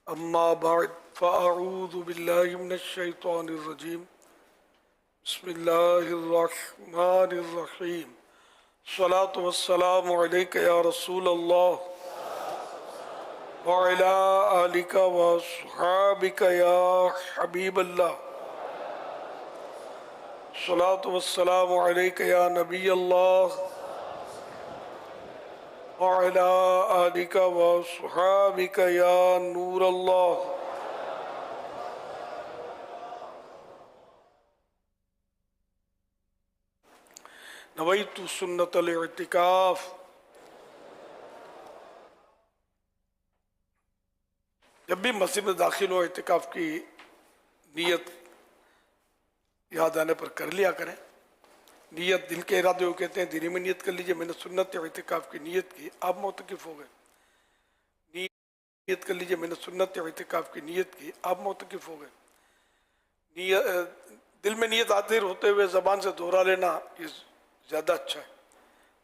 أما بعد فأعوذ بالله من الشيطان الرجيم بسم الله الرحمن الرحيم الصلاة والسلام عليك يا رسول الله وعلى آلك وصحابك يا حبيب الله الصلاة والسلام عليك يا نبي الله وعلى آلك وصحابك يا نور الله نویت سنت الاعتکاف. جب بھی مسجد میں داخل ہو اعتکاف کی نیت یاد آنے پر کر لیا کریں. نیت دل کے ارادے ہو کہتے ہیں، دل میں نیت کر لیجئے میں نے سنت اعتکاف کی نیت کی، آپ معتکف ہو گئے. نیت کر لیجئے میں نے سنت اعتکاف کی نیت کی، آپ معتکف ہو گئے. دل میں نیت حاضر ہوتے ہوئے زبان سے دہرا لینا یہ زیادہ اچھا ہے.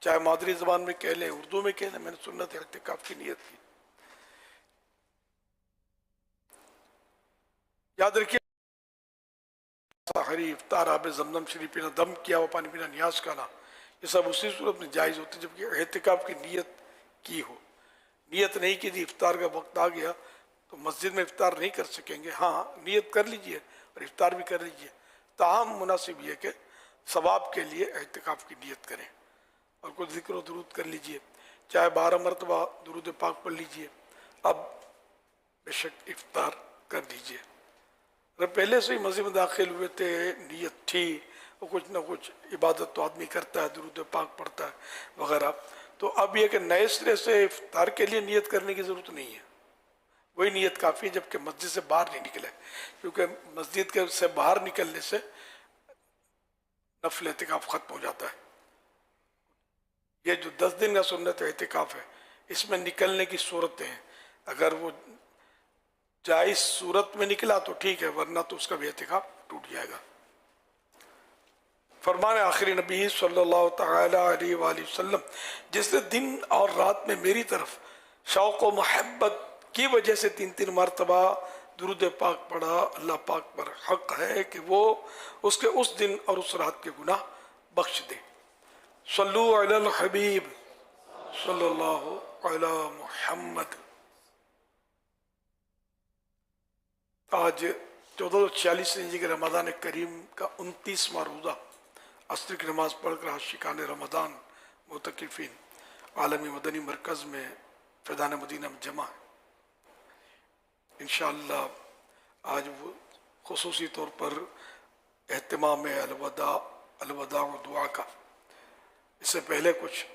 چاہے مادری زبان میں کہہ لیں، اردو میں کہہ لیں، میں نے سنت اعتکاف کی نیت کی. یاد رکھیے سحری، افطار، آب زمزم شریف پینا، دم کیا ہوا پانی پینا، نیاز کرنا، یہ سب اسی صورت میں جائز ہوتے ہیں جبکہ اعتکاف کی نیت کی ہو. نیت نہیں کی تھی، افطار کا وقت آ گیا تو مسجد میں افطار نہیں کر سکیں گے. ہاں نیت کر لیجئے اور افطار بھی کر لیجئے. تاہم مناسب یہ کہ ثواب کے لیے اعتکاف کی نیت کریں اور کچھ ذکر و درود کر لیجئے، چاہے 12 مرتبہ درود پاک پڑھ لیجئے. اب بے شک افطار کر دیجئے. اگر پہلے سے ہی مسجد میں داخل ہوئے تھے، نیت تھی، وہ کچھ نہ کچھ عبادت تو آدمی کرتا ہے، درود پاک پڑھتا ہے وغیرہ، تو اب یہ کہ نئے سرے سے افطار کے لیے نیت کرنے کی ضرورت نہیں ہے. وہی نیت کافی ہے جبکہ مسجد سے باہر نہیں نکلے، کیونکہ مسجد کے سے باہر نکلنے سے نفل اعتکاف ختم ہو جاتا ہے. یہ جو 10 دن کا سنت اعتکاف ہے اس میں نکلنے کی صورتیں ہیں. اگر وہ جائز صورت میں نکلا تو ٹھیک ہے، ورنہ تو اس کا بھی اعتکاف ٹوٹ جائے گا. فرمان آخری نبی صلی اللہ تعالی علیہ وآلہ وسلم، جس نے دن اور رات میں میری طرف شوق و محبت کی وجہ سے 3 مرتبہ درود پاک پڑھا، اللہ پاک پر حق ہے کہ وہ اس کے اس دن اور اس رات کے گناہ بخش دے. صلو علی الحبیب صلی اللہ علی محمد. آج 1446 کے رمضان کریم کا 29واں روزہ، عصر کی نماز پڑھ کر عاشقان رمضان معتکفین عالمی مدنی مرکز میں فیضان مدینہ میں جمع ہے. انشاءاللہ آج وہ خصوصی طور پر اہتمام الوداع و دعا کا. اس سے پہلے کچھ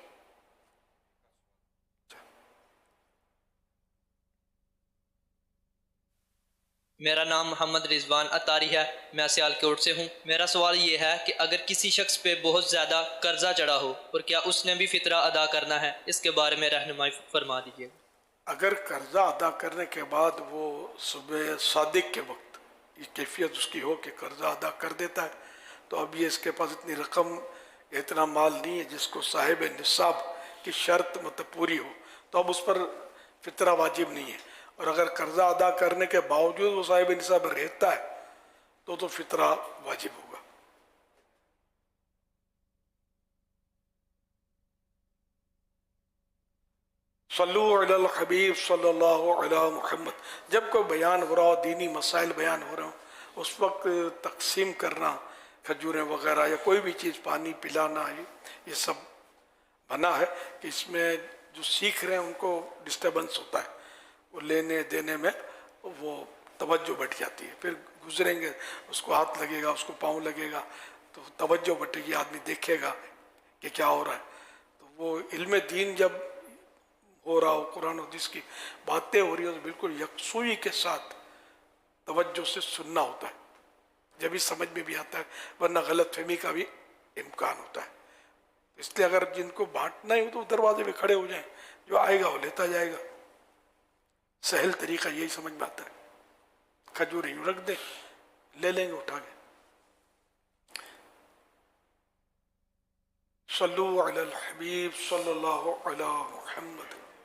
میرا نام محمد رضوان اتاری ہے، میں سیال کوٹ سے ہوں. میرا سوال یہ ہے کہ اگر کسی شخص پہ بہت زیادہ قرضہ چڑھا ہو اور کیا اس نے بھی فطرہ ادا کرنا ہے، اس کے بارے میں رہنمائی فرما دیجیے. اگر قرضہ ادا کرنے کے بعد وہ صبح صادق کے وقت یہ کیفیت اس کی ہو کہ قرضہ ادا کر دیتا ہے، تو اب یہ اس کے پاس اتنی رقم، اتنا مال نہیں ہے جس کو صاحب نصاب کی شرط مطلب پوری ہو، تو اب اس پر فطرہ واجب نہیں ہے. اور اگر قرضہ ادا کرنے کے باوجود وہ صاحب نصاب رہتا ہے تو فطرہ واجب ہوگا. صلو علی الحبیب صلی اللہ علی محمد. جب کوئی بیان ہو رہا ہو، دینی مسائل بیان ہو رہے ہوں، اس وقت تقسیم کرنا کھجوریں وغیرہ یا کوئی بھی چیز، پانی پلانا، یہ سب منع ہے کہ اس میں جو سیکھ رہے ہیں ان کو ڈسٹربنس ہوتا ہے. وہ لینے دینے میں وہ توجہ بٹھ جاتی ہے، پھر گزریں گے اس کو ہاتھ لگے گا، اس کو پاؤں لگے گا تو توجہ بٹے گی، آدمی دیکھے گا کہ کیا ہو رہا ہے. تو وہ علم دین جب ہو رہا ہو، قرآن و حدیث کی باتیں ہو رہی ہو، تو بالکل یکسوئی کے ساتھ توجہ سے سننا ہوتا ہے، جب ہی سمجھ میں بھی آتا ہے، ورنہ غلط فہمی کا بھی امکان ہوتا ہے. اس لیے اگر جن کو بانٹنا ہی ہو تو دروازے پہ کھڑے ہو جائیں، جو آئے گا وہ لیتا جائے گا. سہل طریقہ یہی سمجھ میں آتا ہے. کھجوریں یوں رکھ دیں، لے لیں گے اٹھا کے. صلو علی الحبیب صلی اللہ علی محمد.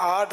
8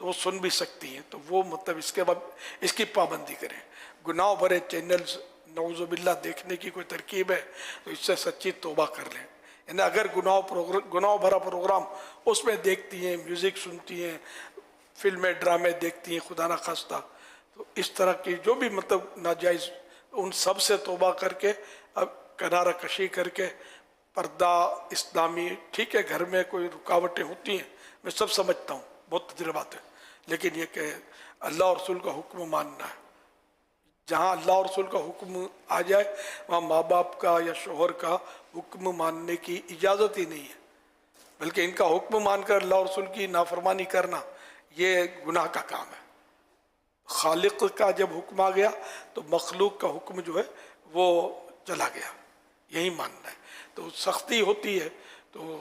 تو وہ سن بھی سکتی ہیں، تو وہ مطلب اس کے بعد اس کی پابندی کریں. گناہ بھرے چینلز نعوذ باللہ دیکھنے کی کوئی ترکیب ہے تو اس سے سچی توبہ کر لیں. یعنی اگر گناہ بھرا پروگرام اس میں دیکھتی ہیں، میوزک سنتی ہیں، فلمیں ڈرامے دیکھتی ہیں خدا نہ خواستہ، تو اس طرح کی جو بھی مطلب ناجائز، ان سب سے توبہ کر کے اب کنارہ کشی کر کے پردہ اسلامی. ٹھیک ہے گھر میں کوئی رکاوٹیں ہوتی ہیں، میں سب سمجھتا ہوں، بہت تجربات ہے، لیکن یہ کہ اللہ اور رسول کا حکم ماننا ہے. جہاں اللہ اور رسول کا حکم آ جائے وہاں ماں باپ کا یا شوہر کا حکم ماننے کی اجازت ہی نہیں ہے، بلکہ ان کا حکم مان کر اللہ اور رسول کی نافرمانی کرنا یہ گناہ کا کام ہے. خالق کا جب حکم آ گیا تو مخلوق کا حکم جو ہے وہ چلا گیا، یہی ماننا ہے. تو سختی ہوتی ہے تو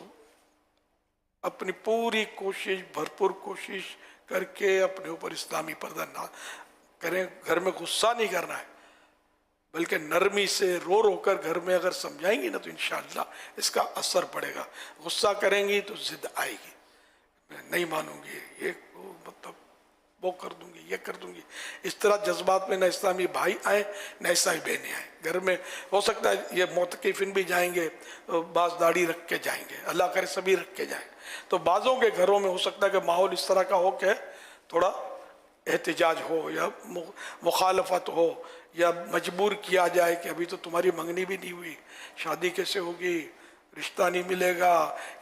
اپنی پوری کوشش، بھرپور کوشش کر کے اپنے اوپر اسلامی پردہ نہ کریں. گھر میں غصہ نہیں کرنا ہے، بلکہ نرمی سے رو رو کر گھر میں اگر سمجھائیں گی نا تو انشاءاللہ اس کا اثر پڑے گا. غصہ کریں گی تو ضد آئے گی، میں نہیں مانوں گی، یہ مطلب وہ کر دوں گی، یہ کر دوں گی. اس طرح جذبات میں نہ اسلامی بھائی آئیں نہ عیسائی بہنیں آئیں. گھر میں ہو سکتا ہے یہ معتکفین بھی جائیں گے، بعض داڑھی رکھ کے جائیں گے، اللہ کرے سبھی رکھ کے جائیں. تو بعضوں کے گھروں میں ہو سکتا ہے کہ ماحول اس طرح کا ہو کہ تھوڑا احتجاج ہو یا مخالفت ہو یا مجبور کیا جائے کہ ابھی تو تمہاری منگنی بھی نہیں ہوئی، شادی کیسے ہوگی، رشتہ نہیں ملے گا.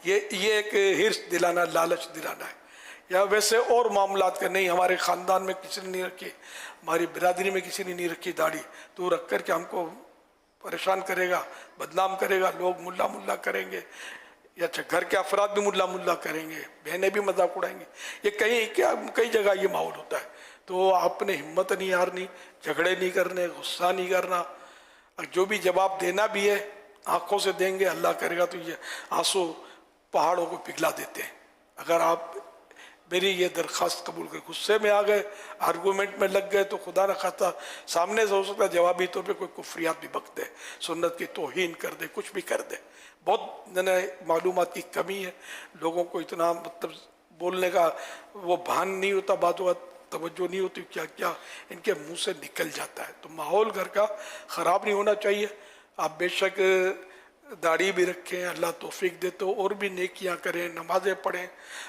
یہ ایک حرص دلانا، لالچ دلانا ہے. یا ویسے اور معاملات کا نہیں، ہمارے خاندان میں کسی نے نہیں رکھی، ہماری برادری میں کسی نے نہیں رکھی داڑھی، تو رکھ کر کے ہم کو پریشان کرے گا، بدنام کرے گا، لوگ ملا ملا کریں گے، یا اچھا گھر کے افراد بھی ملا ملا کریں گے، بہنیں بھی مذاق اڑائیں گے. یہ کئی جگہ یہ ماحول ہوتا ہے. تو آپ نے ہمت نہیں ہارنی، جھگڑے نہیں کرنے، غصہ نہیں کرنا. جو بھی جواب دینا بھی ہے آنکھوں سے دیں گے، اللہ کرے گا تو یہ آنسو پہاڑوں کو پگھلا دیتے ہیں. اگر آپ میری یہ درخواست قبول کر غصے میں آ گئے، آرگومنٹ میں لگ گئے، تو خدا نہ خواستہ سامنے سے ہو سکتا ہے جوابی طور پہ کوئی کفریات بھی بک دے، سنت کی توہین کر دے، کچھ بھی کر دے. بہت معلومات کی کمی ہے، لوگوں کو اتنا مطلب بولنے کا وہ بھان نہیں ہوتا، باتوں کا توجہ نہیں ہوتی، کیا کیا ان کے منہ سے نکل جاتا ہے. تو ماحول گھر کا خراب نہیں ہونا چاہیے. آپ بے شک داڑھی بھی رکھیں، اللہ توفیق دے تو اور بھی نیکیاں کریں، نمازیں پڑھیں،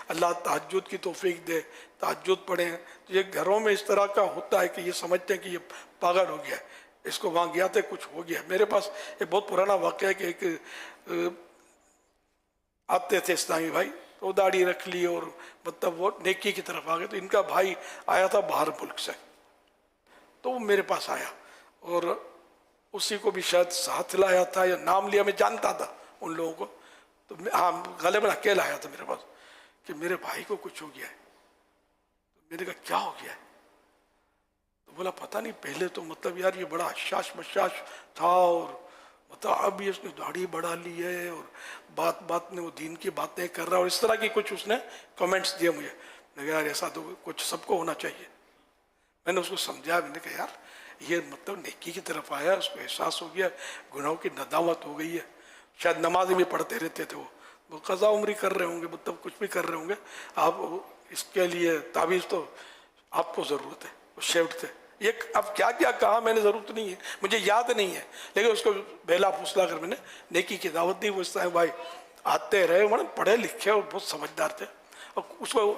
اللہ تہجد کی توفیق دے، تہجد پڑھیں. تو یہ گھروں میں اس طرح کا ہوتا ہے کہ یہ سمجھتے ہیں کہ یہ پاگل ہو گیا ہے، اس کو وہاں گیا تھا کچھ ہو گیا. میرے پاس ایک بہت پرانا واقعہ ہے کہ ایک آتے تھے اسلامی بھائی، تو داڑھی رکھ لی اور مطلب وہ نیکی کی طرف آ گئے. تو ان کا بھائی آیا تھا باہر ملک سے، تو وہ میرے پاس آیا اور اسی کو بھی شاید ساتھ لایا تھا یا نام لیا، میں جانتا تھا ان لوگوں کو. تو ہاں غالباً اکیلا آیا تھا میرے پاس کہ میرے بھائی کو کچھ ہو گیا ہے. تو میں نے کہا کیا ہو گیا ہے؟ تو بولا پتہ نہیں، پہلے تو مطلب یار یہ بڑا حشاش مشاش تھا اور مطلب اب یہ اس نے داڑھی بڑھا لی ہے اور بات بات میں وہ دین کی باتیں کر رہا ہے، اور اس طرح کی کچھ اس نے کمنٹس دیے مجھے. میں کہا یار ایسا تو کچھ سب کو ہونا چاہیے. میں نے اس کو سمجھایا، میں نے کہا یار یہ مطلب نیکی کی طرف آیا، اس کو احساس ہو گیا، گناہوں کی ندامت ہو گئی ہے. شاید نمازیں بھی پڑھتے رہتے تھے، وہ قضا عمری کر رہے ہوں گے، مطلب کچھ بھی کر رہے ہوں گے. آپ اس کے لیے تعویذ تو آپ کو ضرورت ہے. وہ شیفٹ تھے. یہ اب کیا کیا کہا میں نے ضرورت نہیں ہے، مجھے یاد نہیں ہے، لیکن اس کو بہلا پھسلا کر میں نے نیکی کی دعوت دی. وہ اس طرح بھائی آتے رہے، پڑھے لکھے اور بہت سمجھدار تھے، اور اس کو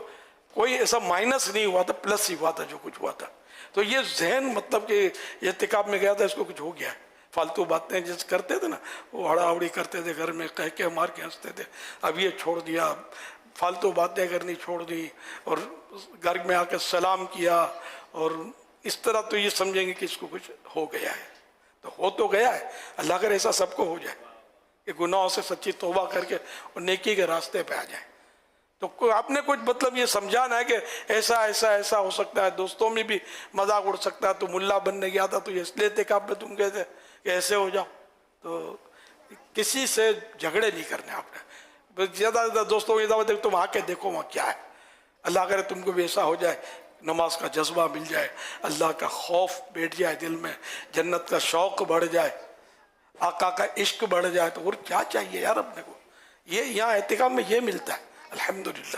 کوئی ایسا مائنس نہیں ہوا تھا، پلس ہی ہوا تھا جو کچھ ہوا تھا. تو یہ ذہن مطلب کہ اعتکاف میں گیا تھا، اس کو کچھ ہو گیا ہے. فالتو باتیں جس کرتے تھے نا، وہ ہڑا ہڑی کرتے تھے گھر میں، کہہ کے مار کے ہنستے تھے. اب یہ چھوڑ دیا، فالتو باتیں کرنی چھوڑ دی، اور گھر میں آ کے سلام کیا، اور اس طرح تو یہ سمجھیں گے کہ اس کو کچھ ہو گیا ہے. تو ہو تو گیا ہے، اللہ کر ایسا سب کو ہو جائے کہ گناہوں سے سچی توبہ کر کے اور نیکی کے راستے پہ آ جائیں. تو آپ نے کچھ مطلب یہ سمجھانا ہے کہ ایسا ایسا ایسا ہو سکتا ہے، دوستوں میں بھی مذاق اڑ سکتا ہے. تو ملا بننے گیا تھا تو یہ اس لیے اعتکاف میں تم گئے تھے کہ ایسے ہو جاؤ. تو کسی سے جھگڑے نہیں کرنے آپ نے. زیادہ زیادہ دوستوں کی دعوت تم آ کے دیکھو وہاں کیا ہے. اللہ کرے تم کو بھی ایسا ہو جائے، نماز کا جذبہ مل جائے، اللہ کا خوف بیٹھ جائے دل میں، جنت کا شوق بڑھ جائے، آقا کا عشق بڑھ جائے. تو اور کیا چاہیے یار اپنے کو؟ یہ یہاں اعتکاف میں یہ ملتا ہے الحمدللہ.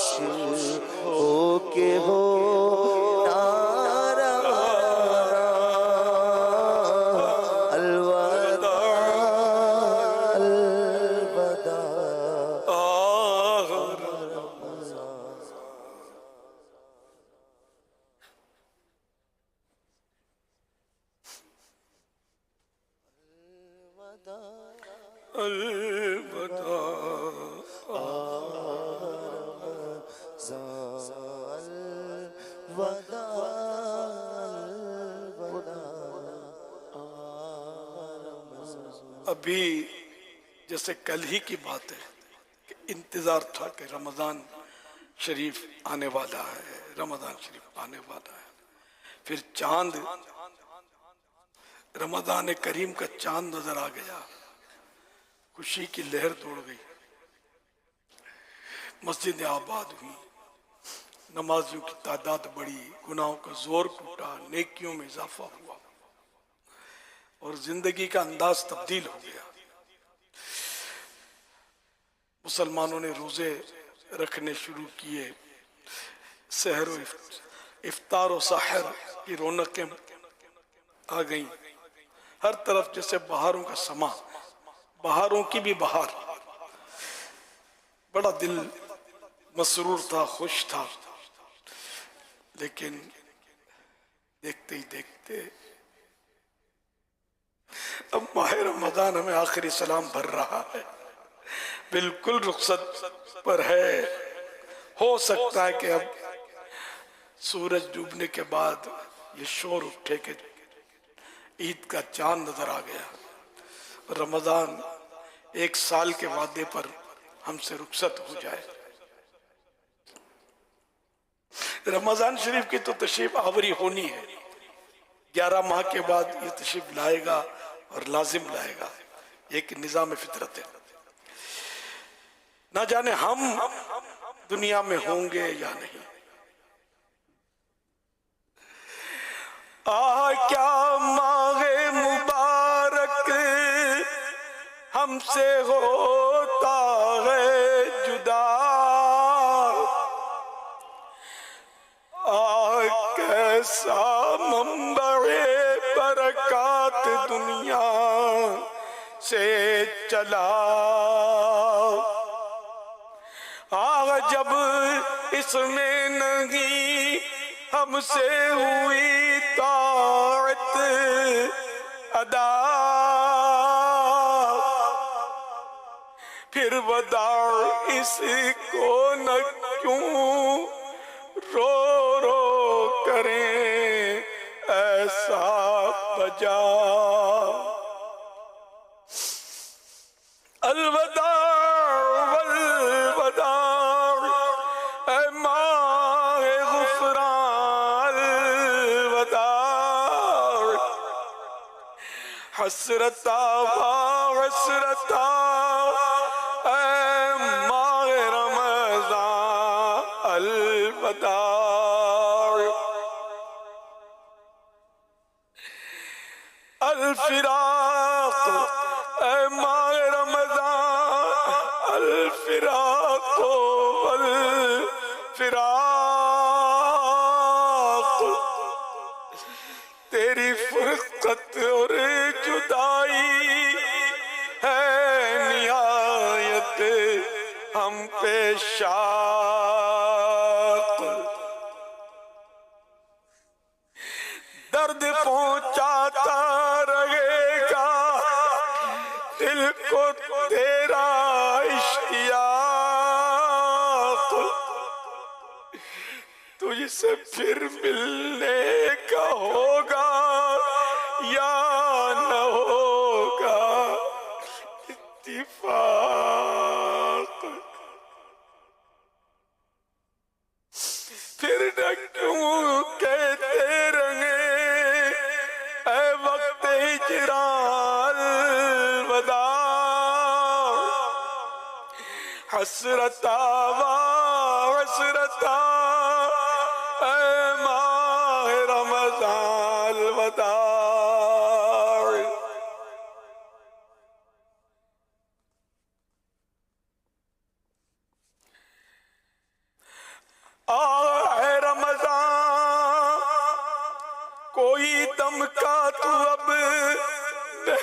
ہو کے ہو نارا الوداع الوداع ابھی جیسے کل ہی کی بات ہے کہ انتظار تھا کہ رمضان شریف آنے والا ہے، رمضان شریف آنے والا ہے، پھر چاند، رمضان کریم کا چاند نظر آ گیا، خوشی کی لہر دوڑ گئی، مسجدیں آباد ہوئی، نمازیوں کی تعداد بڑھی، گناہوں کا زور ٹوٹا، نیکیوں میں اضافہ ہوا اور زندگی کا انداز تبدیل ہو گیا۔ مسلمانوں نے روزے رکھنے شروع کیے، سحر و افطار و سحر کی رونقیں آ گئیں، ہر طرف جیسے بہاروں کا سما، بہاروں کی بھی بہار، بڑا دل مسرور تھا، خوش تھا، لیکن دیکھتے ہی دیکھتے اب ماہ رمضان ہمیں آخری سلام بھر رہا ہے، بالکل رخصت پر ہے، ہو سکتا ہے کہ اب سورج ڈوبنے کے بعد یہ شور اٹھے کہ عید کا چاند نظر آ گیا، رمضان ایک سال کے وعدے پر ہم سے رخصت ہو جائے۔ رمضان شریف کی تو تشریف آوری ہونی ہے، 11 ماہ کے بعد یہ تشریف لائے گا اور لازم لائے گا، ایک نظام فطرت ہے۔ نہ جانے ہم دنیا میں ہوں گے یا نہیں۔ کیا ماہ مبارک ہم سے ہوتا ہے جدا، کیسا منبع برکات دنیا سے چلا، جب اس میں نہیں ہم سے ہوئی طاعت ادا، پھر وداع اس کو نہ کیوں رو رو کریں ایسا بجا، الوداع والوداع اے ماہ غفران، الوداع حسرتا حسرتا اے ماہ رمضان، الوداع الفراق اے ماہ رمضان، الفراق والفراق، تیری فرقت اور جدائی ہے نہایت ہم پہ شاق، درد پہنچاتا رہے گا دل کو تیرا اشتیاق، تجھ سے پھر ملنے کا ہوگا یا نہ ہوگا اتفاق، پھر نہ کیوں کہتے رہے اے وقت ہجران، الوداع حسرتا حسرتا اے ماہ رمضان، الوداع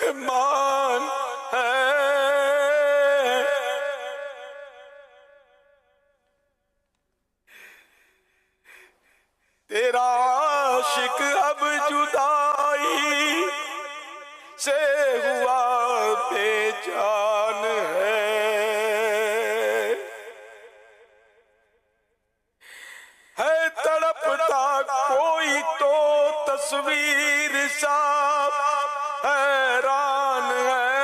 مہمان ہے، تیرا عاشق اب جدائی سے ہوا بے جان ہے تڑپتا کوئی تو تصویر سا حیران ہے،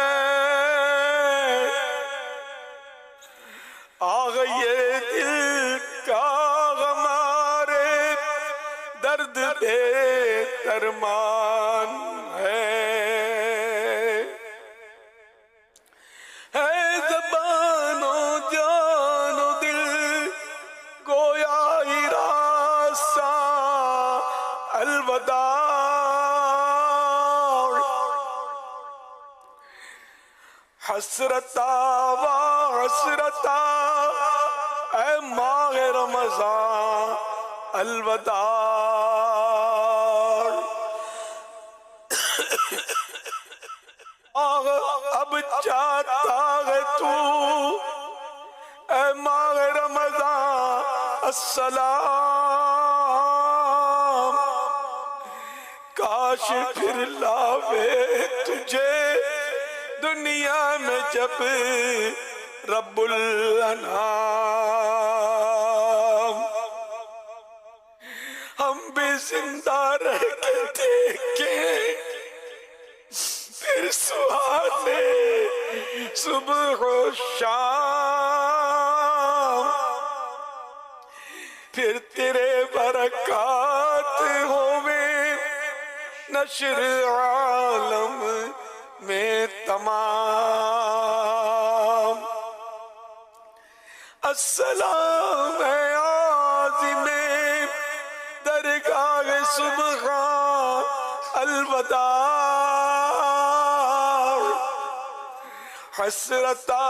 آگ یہ دل کا ہمارے درد بے درمان ہے زبان و جان و دل گویا راستہ الوداع، حسرتا و حسرتا اے ماہ رمضان الوداع، اب چاہتا ہے تو اے ماہ رمضان السلام، کاش پھر لاوے تجھے دنیا میں جب رب الانام، ہم بھی زندہ رہ کے دیکھیں پھر سہانے صبح و شام، پھر تیرے برکات ہوئے نشر عالم میں تمام، السلام ہے عازم درگاہ سبحان الوداع، حسرتا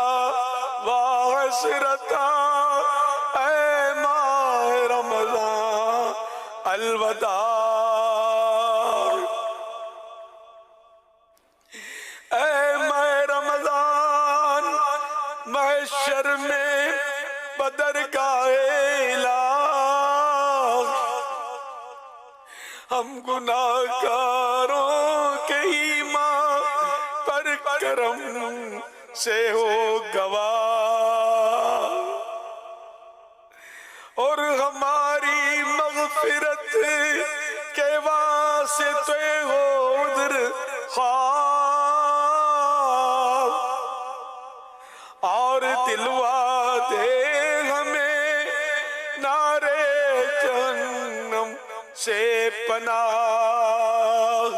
و حسرتا اے ماہ رمضان الوداع، اے ماہ رمضان محشر میں بدرگاہ الہ، ہم گناہگاروں کے ایمان پر کرم سے ہو گواہ، اور ہماری مغفرت کے واسطے ہو عذر خواہ، اور دلوا دے ہمیں نارے جہنم سے پناہ،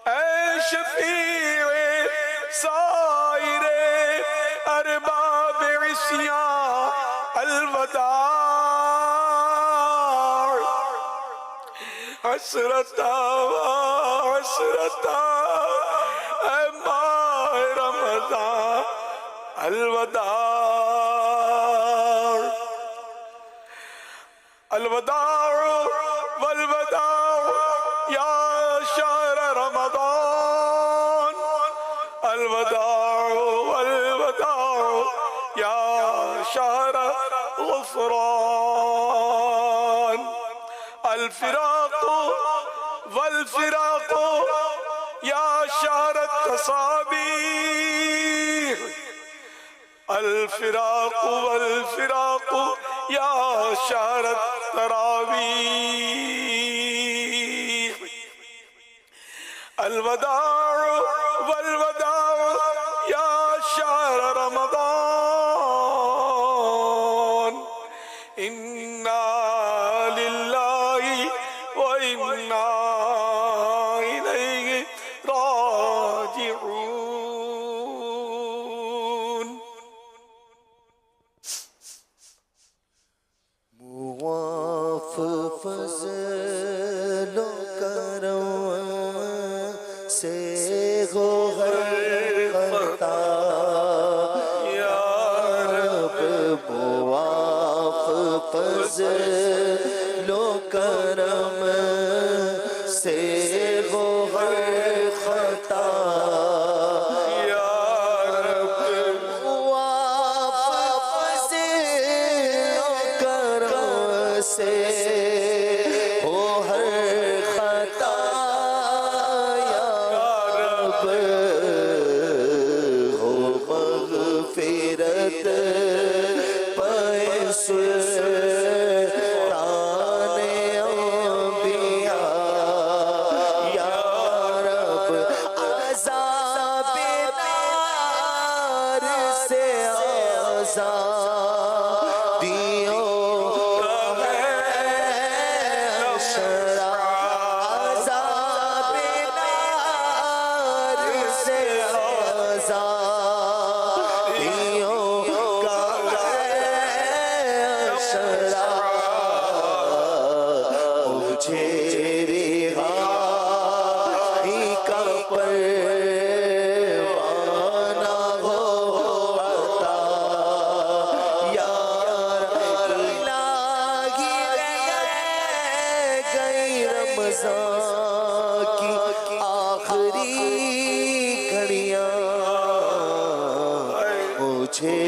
اے شفیع سائر ارباب عصیان الوداع، حسرتا و حسرتا اے ماہ رمضان الوداع، الوداع والوداع یا شہر رمضان، الوداع والوداع یا شہر غفران، الفراق والفراق یا شہر التصابیح، الفراق والفراق یا شہر التراویح، الوداع والوداع یا شہر رمضان، انا للہ و انا الیہ راجعون۔ معاف فضل و کرم سے ہو ہر خطا، یا رب معاف فضل و کرم سے ہو ہر خطا، آخری گھڑیاں مجھے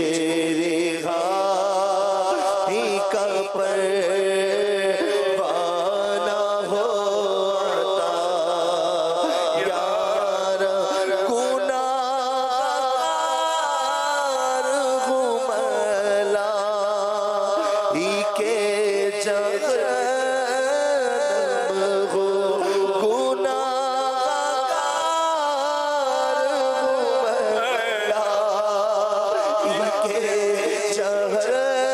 رہائی کا پروانہ ہوتا یار گناہگار ہوں ملائی کے جہنم ہو گناہگار ہوں ملائی کے جہنم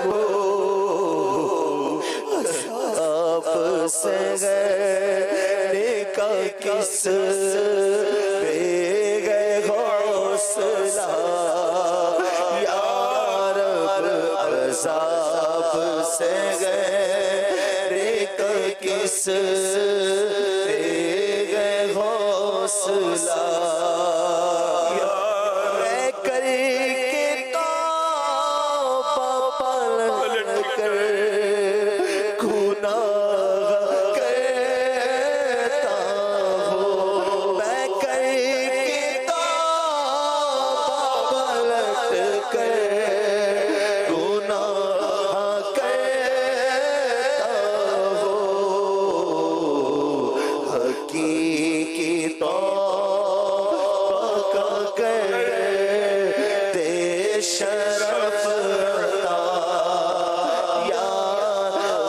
ہو عذاب سے غیرے کا کس بے گئے حوصلہ یا رب عذاب سے غیرے کا کس بے گئے حوصلہ میں کر کے توبہ پلٹ کر گناہ کرتا ہوں میں کر کے توبہ پلٹ کر گناہ کرتا ہوں حقیقی توبہ کا کرتے شرف عطا یا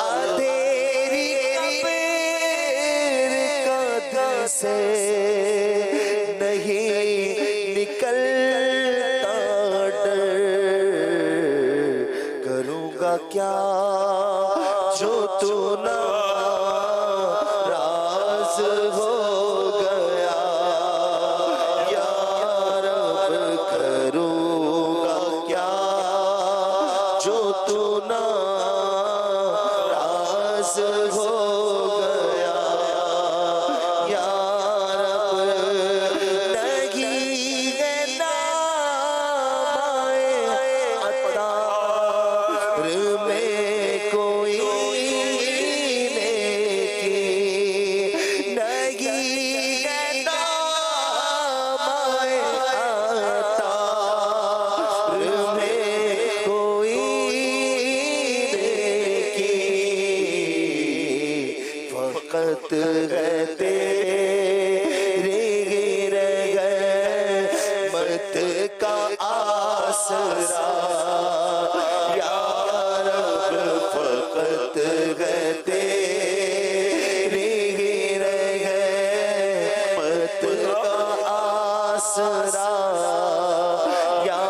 اندھیری قبر کا دل سے نہیں نکلتا ڈر کروں گا کیا جو تو ناراض ہو گیا یا رب کروں گا کیا جو تو ناراض ہو گیا یا رب نہیں ہے نام عطار میں کوئی نیکی نہیں ہے نام عطار میں کوئی نیکی فقط ہے تیرے رحمت کا آسرا یا رب فقط ہے تیرے رحمت کا آسرا یا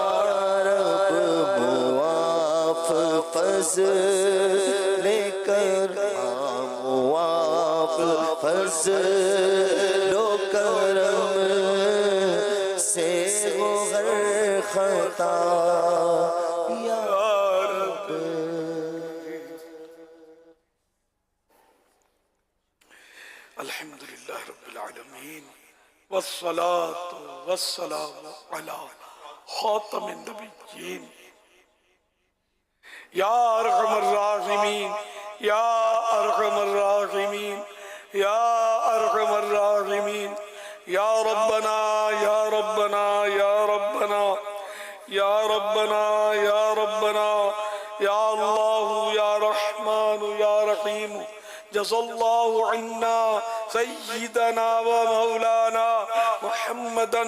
رب معاف فضل کرم معاف فضل و کرم سے وہ ہر خطا یا رب الحمدللہ رب العالمین والصلاة والسلام علی خاتم النبیین یا ارحم الراحمین یا ارحم الراحمین یا ارحم الراحمین یا ربنا یا ربنا یا ربنا یا ربنا یا ربنا یا اللہ یا رحمان یا رحیم جزا اللہ عنا سیدنا و مولانا محمدا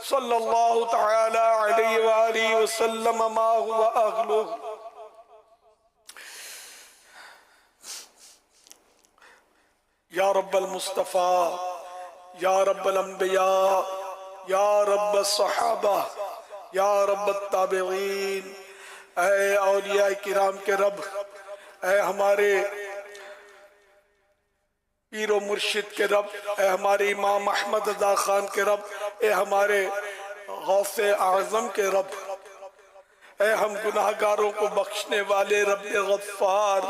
صلی اللہ تعالی علیہ وآلہ وسلم ما هو اہلہ یا رب المصطفیٰ یا رب الانبیاء یا رب الصحابہ یا رب التابعین اے اولیاء کرام کے رب اے ہمارے پیر و مرشد کے رب اے ہمارے امام احمد رضا خان کے رب اے ہمارے غوث اعظم کے رب اے ہم گناہگاروں کو بخشنے والے رب غفار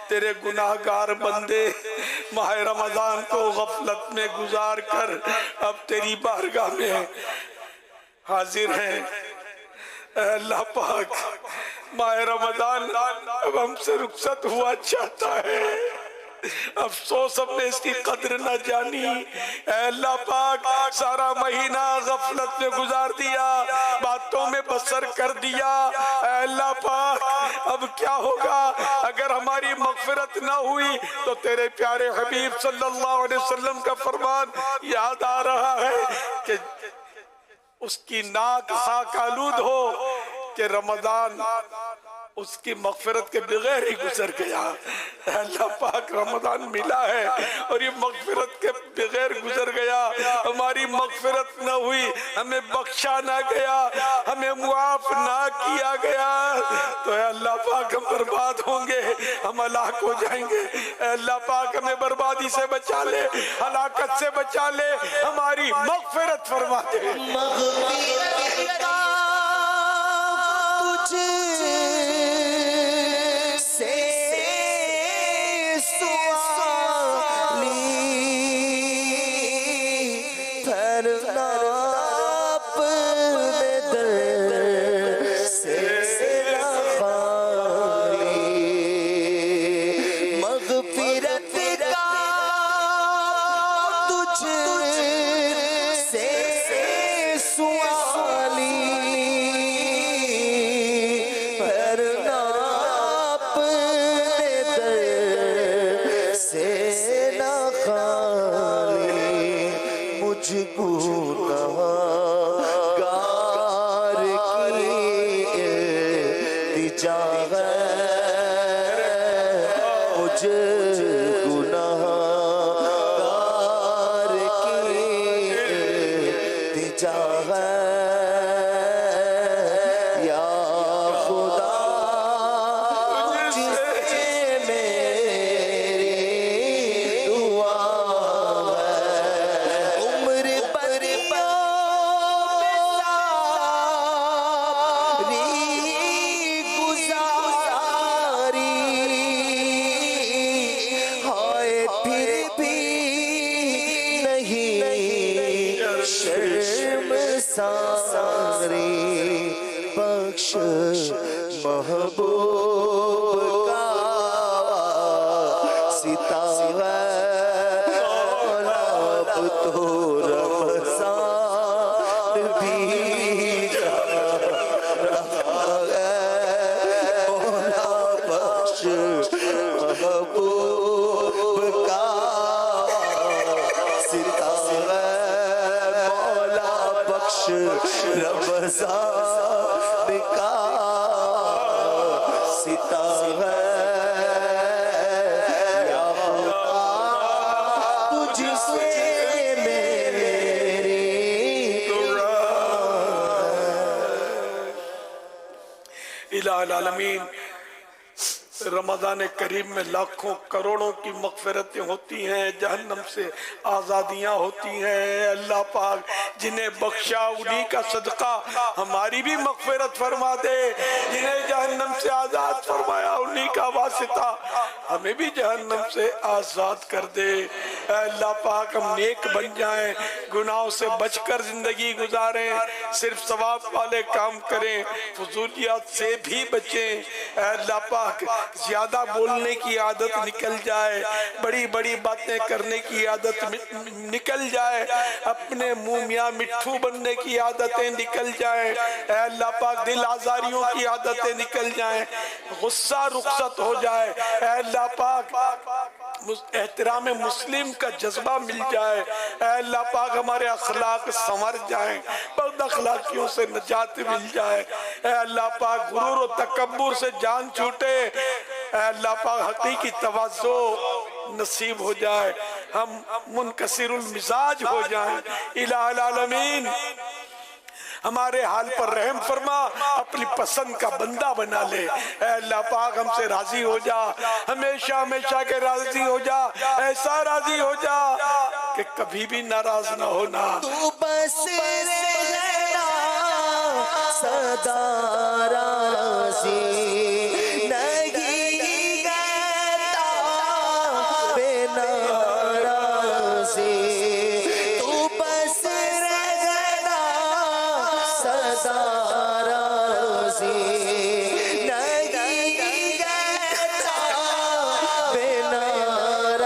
تیرے گناہگار بندے ماہ رمضان کو غفلت میں گزار کر اب تیری بارگاہ میں حاضر ہیں اے اللہ پاک ماہ رمضان اب ہم سے رخصت ہوا چاہتا ہے افسوس ہم نے اس کی قدر نہ جانی. اے اللہ پاک سارا مہینہ غفلت میں گزار دیا, باتوں میں بسر کر دیا. اے اللہ پاک اب کیا ہوگا اگر ہماری مغفرت نہ ہوئی تو تیرے پیارے حبیب صلی اللہ علیہ وسلم کا فرمان یاد آ رہا ہے کہ اس کی ناک خاک آلود ہو کہ رمضان اس کی مغفرت کے بغیر ہی گزر گیا. اے اللہ پاک رمضان ملا ہے اور یہ مغفرت کے بغیر گزر گیا, ہماری مغفرت نہ ہوئی, ہمیں بخشا نہ گیا, ہمیں معاف نہ کیا گیا تو اے اللہ پاک ہم برباد ہوں گے, ہم ہلاک ہو جائیں گے. اے اللہ پاک ہمیں بربادی سے بچا لے, ہلاکت سے بچا لے, ہماری مغفرت فرما دے. مغفرت کا تجھ سے سوالی تھرنا اپنے در سے خالی. مغفرت کا تجھ سے سوالی بھرنا اپنے در سے نہ خالی. مجھ گنہگار کی التجا ہے, مجھ گنہگار کی التجا ہے. یا خدا تجھ سے میری دعا ہے, عمر پر ساری گزاری ہائے پھر بھی نہیں شرم ساری. بخش محبوب کا ستارہ مولا, اب تو رمضان بھی جا رہا ہے. مولا بخش محبوب کا ستارہ, مولا بخش رمضان کا ستارہ. یا خدا تجھ سے میری الہ العالمین رمضان کریم میں لاکھوں کروڑوں کی مغفرتیں ہوتی ہیں, جہنم سے آزادیاں ہوتی ہیں. اللہ پاک جنہیں بخشا انہی کا صدقہ ہماری بھی مغفرت فرما دے, جنہیں جہنم سے آزاد فرمایا انہی کا واسطہ ہمیں بھی جہنم سے آزاد کر دے. اے اللہ پاک ہم نیک بن جائیں, گناہوں سے بچ کر زندگی گزاریں, صرف ثواب والے کام کریں, فضولیات سے بھی بچیں. اے اللہ پاک زیادہ بولنے کی عادت نکل جائے, بڑی بڑی باتیں کرنے کی عادت نکل جائے, اپنے منہ میاں مٹھو بننے کی عادتیں نکل جائیں. اے اللہ پاک دل آزاریوں کی عادتیں نکل جائیں, غصہ رخصت ہو جائے. اے اللہ پاک احترام مسلم کا جذبہ مل جائے. اے اللہ پاک ہمارے اخلاق سنور جائیں, بد اخلاقیوں سے نجات مل جائے. اے اللہ پاک غرور و تکبر سے جان چھوٹے. اے اللہ پاک حقیقی تواضع نصیب ہو جائے, ہم منکسر المزاج ہو جائیں. الہ العالمین ہمارے حال پر رحم فرما, اپنی پسند کا بندہ بنا لے. اے اللہ پاک ہم سے راضی ہو جا, ہمیشہ ہمیشہ کے راضی ہو جا, ایسا راضی ہو جا کہ کبھی بھی ناراض نہ ہونا. تو بس رہنا سدا راضی, نہیں گتا بے ناراضی. تو بس رہنا سدا راضی, نہیں گتا بے ناراضی.